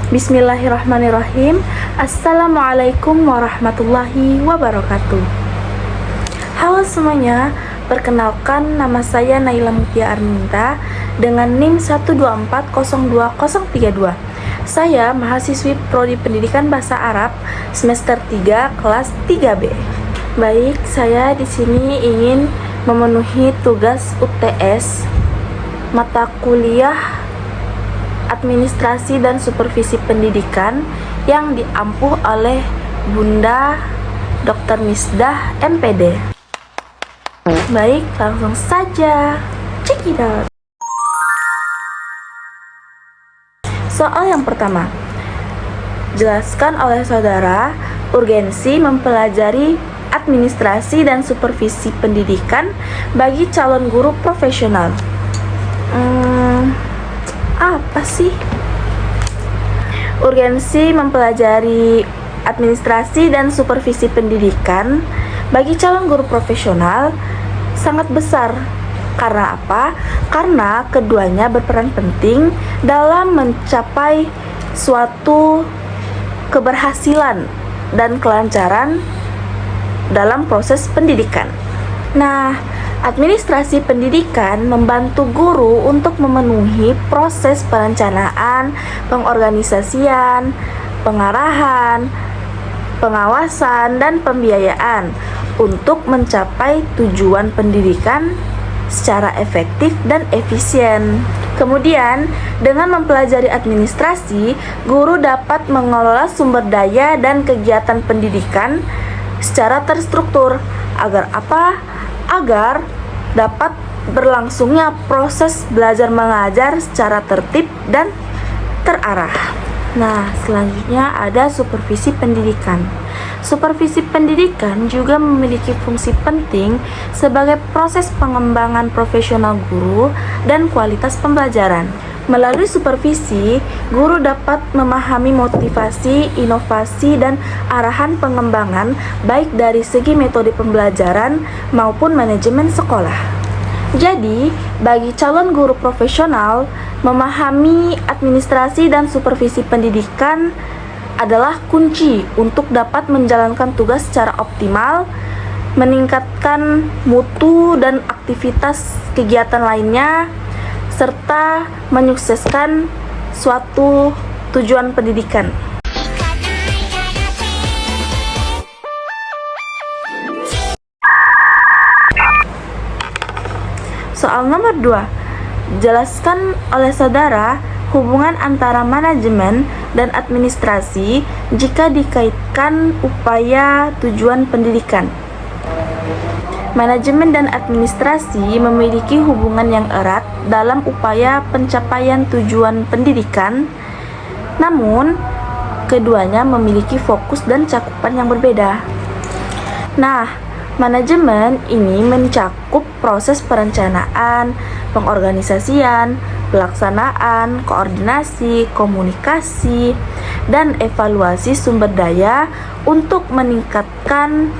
Bismillahirrahmanirrahim. Assalamualaikum warahmatullahi wabarakatuh. Halo semuanya, perkenalkan nama saya Naila Mutia Arminta dengan NIM 124020032. Saya mahasiswi Prodi Pendidikan Bahasa Arab semester 3 kelas 3B. Baik, saya di sini ingin memenuhi tugas UTS mata kuliah Administrasi dan Supervisi Pendidikan yang diampuh oleh Bunda Dr. Misdah MPD. Baik, langsung saja. Check it out. Soal yang pertama. Jelaskan oleh saudara urgensi mempelajari administrasi dan supervisi pendidikan bagi calon guru profesional. Apa sih? Urgensi mempelajari administrasi dan supervisi pendidikan bagi calon guru profesional sangat besar. Karena apa? Karena keduanya berperan penting dalam mencapai suatu keberhasilan dan kelancaran dalam proses pendidikan. Nah, administrasi pendidikan membantu guru untuk memenuhi proses perencanaan, pengorganisasian, pengarahan, pengawasan, dan pembiayaan untuk mencapai tujuan pendidikan secara efektif dan efisien. Kemudian, dengan mempelajari administrasi, guru dapat mengelola sumber daya dan kegiatan pendidikan secara terstruktur. Agar apa? Agar dapat berlangsungnya proses belajar mengajar secara tertib dan terarah. Nah, selanjutnya ada supervisi pendidikan. Supervisi pendidikan juga memiliki fungsi penting sebagai proses pengembangan profesional guru dan kualitas pembelajaran. Melalui supervisi, guru dapat memahami motivasi, inovasi, dan arahan pengembangan baik dari segi metode pembelajaran maupun manajemen sekolah. Jadi, bagi calon guru profesional, memahami administrasi dan supervisi pendidikan adalah kunci untuk dapat menjalankan tugas secara optimal, meningkatkan mutu dan aktivitas kegiatan lainnya, serta menyukseskan suatu tujuan pendidikan. Soal nomor 2. Jelaskan oleh saudara hubungan antara manajemen dan administrasi jika dikaitkan upaya tujuan pendidikan. Manajemen dan administrasi memiliki hubungan yang erat dalam upaya pencapaian tujuan pendidikan, namun keduanya memiliki fokus dan cakupan yang berbeda. Nah, manajemen ini mencakup proses perencanaan, pengorganisasian, pelaksanaan, koordinasi, komunikasi, dan evaluasi sumber daya untuk meningkatkan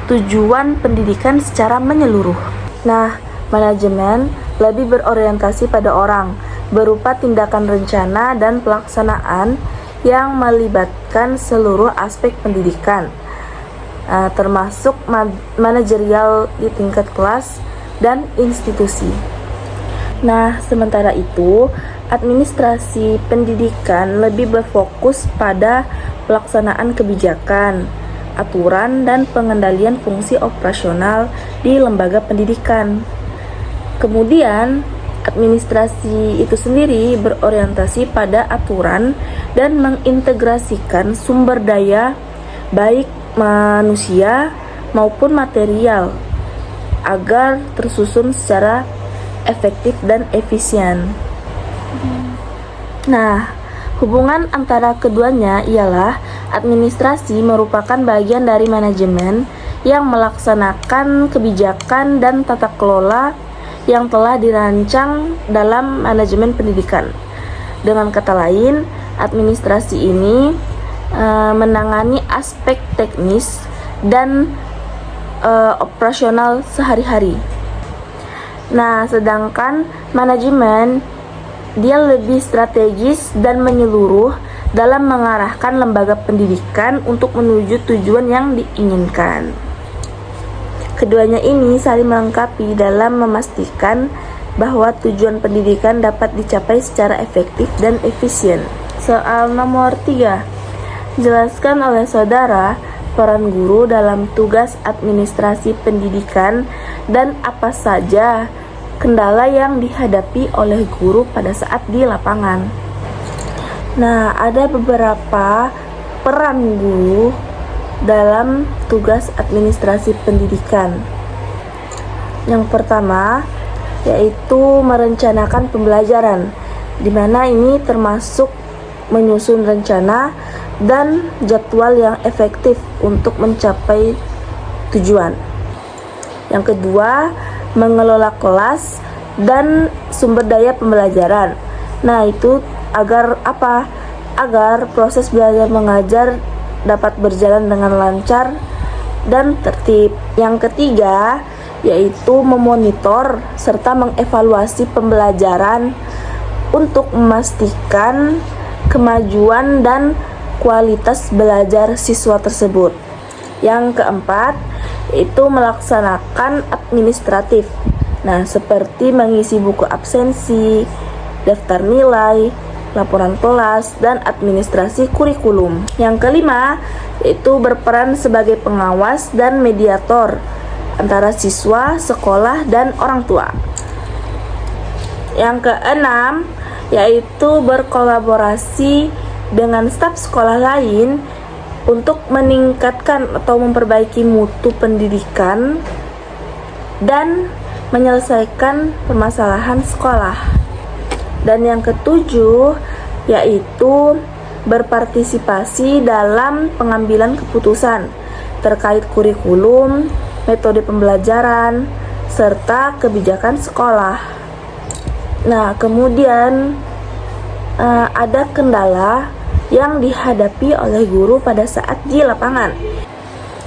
tujuan pendidikan secara menyeluruh. Nah, manajemen lebih berorientasi pada orang, berupa tindakan rencana dan pelaksanaan yang melibatkan seluruh aspek pendidikan, termasuk manajerial di tingkat kelas dan institusi. Nah, sementara itu, administrasi pendidikan lebih berfokus pada pelaksanaan kebijakan, aturan, dan pengendalian fungsi operasional di lembaga pendidikan. Kemudian, administrasi itu sendiri berorientasi pada aturan dan mengintegrasikan sumber daya baik manusia maupun material agar tersusun secara efektif dan efisien. Nah, hubungan antara keduanya ialah administrasi merupakan bagian dari manajemen yang melaksanakan kebijakan dan tata kelola yang telah dirancang dalam manajemen pendidikan. Dengan kata lain, administrasi ini menangani aspek teknis dan operasional sehari-hari. Nah, sedangkan manajemen dia lebih strategis dan menyeluruh dalam mengarahkan lembaga pendidikan untuk menuju tujuan yang diinginkan. Keduanya ini saling melengkapi dalam memastikan bahwa tujuan pendidikan dapat dicapai secara efektif dan efisien. Soal nomor 3. Jelaskan oleh saudara peran guru dalam tugas administrasi pendidikan dan apa saja kendala yang dihadapi oleh guru pada saat di lapangan. Nah, ada beberapa peran guru dalam tugas administrasi pendidikan. Yang pertama yaitu merencanakan pembelajaran, di mana ini termasuk menyusun rencana dan jadwal yang efektif untuk mencapai tujuan. Yang kedua, mengelola kelas dan sumber daya pembelajaran. Nah, itu agar apa? Agar proses belajar mengajar dapat berjalan dengan lancar dan tertib. Yang ketiga, yaitu memonitor serta mengevaluasi pembelajaran untuk memastikan kemajuan dan kualitas belajar siswa tersebut. Yang keempat, yaitu melaksanakan administratif. Nah, seperti mengisi buku absensi, daftar nilai, laporan kelas, dan administrasi kurikulum. Yang kelima, yaitu berperan sebagai pengawas dan mediator antara siswa, sekolah, dan orang tua. Yang keenam, yaitu berkolaborasi dengan staf sekolah lain untuk meningkatkan atau memperbaiki mutu pendidikan dan menyelesaikan permasalahan sekolah. Dan yang ketujuh, yaitu berpartisipasi dalam pengambilan keputusan terkait kurikulum, metode pembelajaran, serta kebijakan sekolah. Nah, kemudian ada kendala yang dihadapi oleh guru pada saat di lapangan.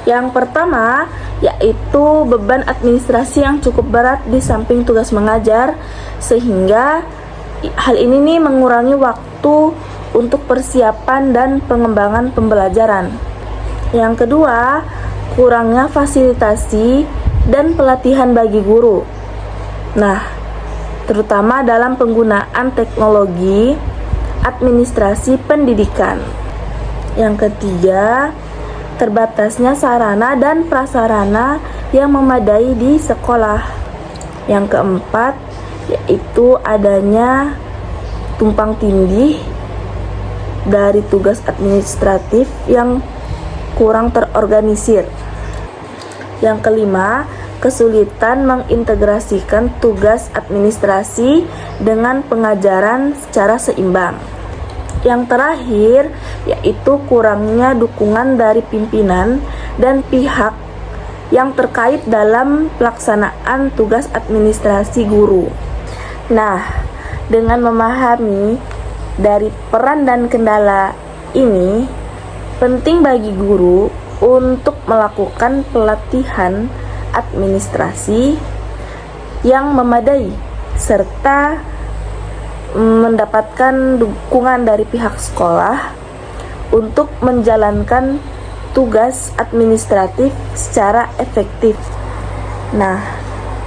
Yang pertama, yaitu beban administrasi yang cukup berat di samping tugas mengajar, sehingga hal ini nih mengurangi waktu untuk persiapan dan pengembangan pembelajaran. Yang kedua, kurangnya fasilitasi dan pelatihan bagi guru. Nah, terutama dalam penggunaan teknologi administrasi pendidikan. Yang ketiga, terbatasnya sarana dan prasarana yang memadai di sekolah. Yang keempat, yaitu adanya tumpang tindih dari tugas administratif yang kurang terorganisir. Yang kelima, kesulitan mengintegrasikan tugas administrasi dengan pengajaran secara seimbang. Yang terakhir, yaitu kurangnya dukungan dari pimpinan dan pihak yang terkait dalam pelaksanaan tugas administrasi guru. Nah, dengan memahami dari peran dan kendala ini, penting bagi guru untuk melakukan pelatihan administrasi yang memadai serta mendapatkan dukungan dari pihak sekolah untuk menjalankan tugas administratif secara efektif. Nah,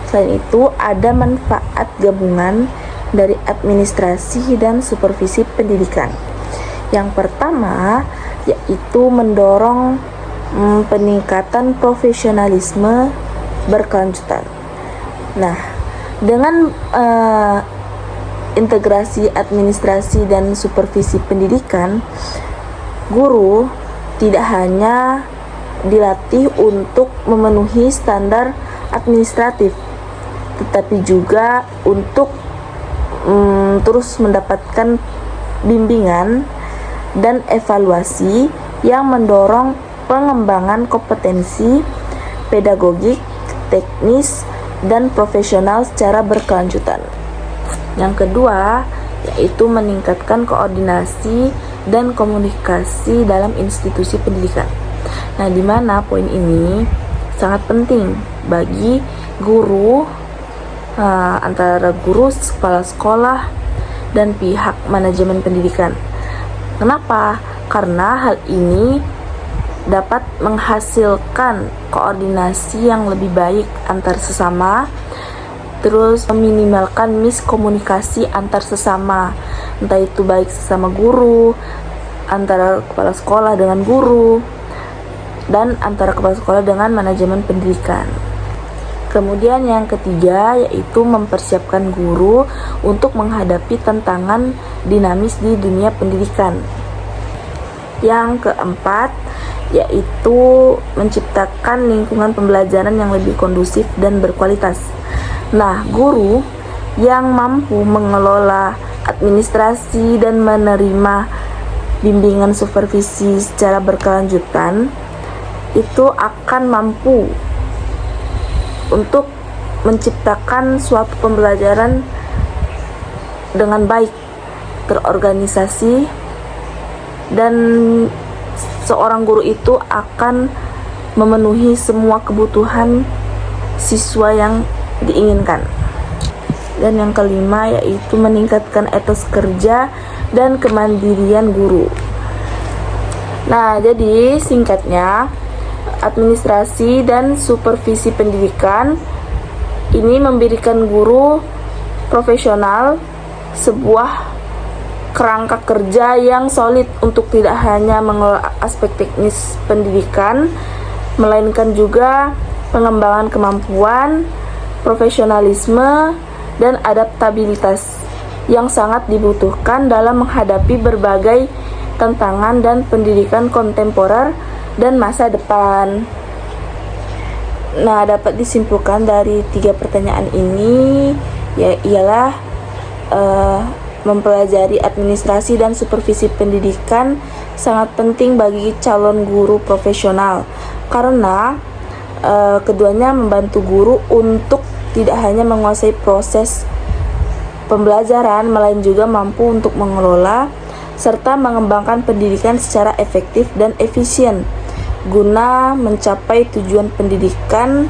selain itu ada manfaat gabungan dari administrasi dan supervisi pendidikan. Yang pertama, yaitu mendorong peningkatan profesionalisme berkelanjutan. Nah, dengan integrasi administrasi dan supervisi pendidikan, guru tidak hanya dilatih untuk memenuhi standar administratif, tetapi juga untuk terus mendapatkan bimbingan dan evaluasi yang mendorong pengembangan kompetensi pedagogik, teknis, dan profesional secara berkelanjutan. Yang kedua, yaitu meningkatkan koordinasi dan komunikasi dalam institusi pendidikan. Nah, di mana poin ini sangat penting bagi guru, antara guru, kepala sekolah, dan pihak manajemen pendidikan. Kenapa? Karena hal ini dapat menghasilkan koordinasi yang lebih baik antar sesama, terus meminimalkan miskomunikasi antar sesama, entah itu baik sesama guru, antara kepala sekolah dengan guru, dan antara kepala sekolah dengan manajemen pendidikan. Kemudian yang ketiga yaitu mempersiapkan guru untuk menghadapi tantangan dinamis di dunia pendidikan. Yang keempat yaitu menciptakan lingkungan pembelajaran yang lebih kondusif dan berkualitas. Nah, guru yang mampu mengelola administrasi dan menerima bimbingan supervisi secara berkelanjutan itu akan mampu untuk menciptakan suatu pembelajaran dengan baik, terorganisasi, dan seorang guru itu akan memenuhi semua kebutuhan siswa yang diinginkan. Dan yang kelima yaitu meningkatkan etos kerja dan kemandirian guru. Nah, jadi singkatnya, administrasi dan supervisi pendidikan ini memberikan guru profesional sebuah kerangka kerja yang solid untuk tidak hanya mengelola aspek teknis pendidikan, melainkan juga pengembangan kemampuan, profesionalisme, dan adaptabilitas yang sangat dibutuhkan dalam menghadapi berbagai tantangan dan pendidikan kontemporer dan masa depan. Nah, dapat disimpulkan dari 3 pertanyaan ini ialah mempelajari administrasi dan supervisi pendidikan sangat penting bagi calon guru profesional karena keduanya membantu guru untuk tidak hanya menguasai proses pembelajaran, melainkan juga mampu untuk mengelola serta mengembangkan pendidikan secara efektif dan efisien guna mencapai tujuan pendidikan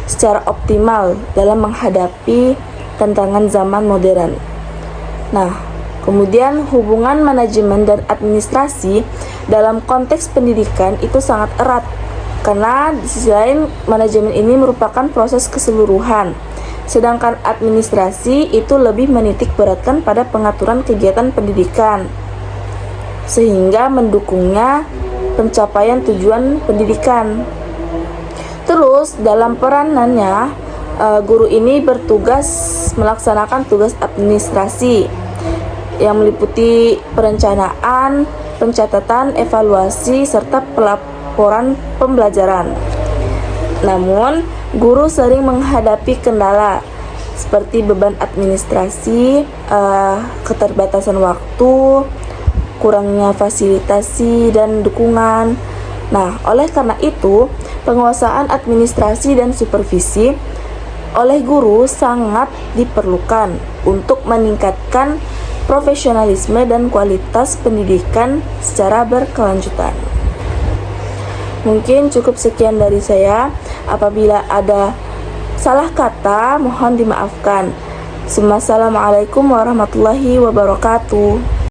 secara optimal dalam menghadapi tantangan zaman modern. Nah, kemudian hubungan manajemen dan administrasi dalam konteks pendidikan itu sangat erat karena di sisi lain manajemen ini merupakan proses keseluruhan, sedangkan administrasi itu lebih menitik beratkan pada pengaturan kegiatan pendidikan sehingga mendukungnya pencapaian tujuan pendidikan. Terus dalam peranannya guru ini bertugas melaksanakan tugas administrasi yang meliputi perencanaan, pencatatan, evaluasi, serta pelaporan pembelajaran. Namun, guru sering menghadapi kendala seperti beban administrasi, keterbatasan waktu, kurangnya fasilitasi dan dukungan. Nah, oleh karena itu, penguasaan administrasi dan supervisi oleh guru sangat diperlukan untuk meningkatkan profesionalisme dan kualitas pendidikan secara berkelanjutan. Mungkin cukup sekian dari saya. Apabila ada salah kata, mohon dimaafkan. Assalamualaikum warahmatullahi wabarakatuh.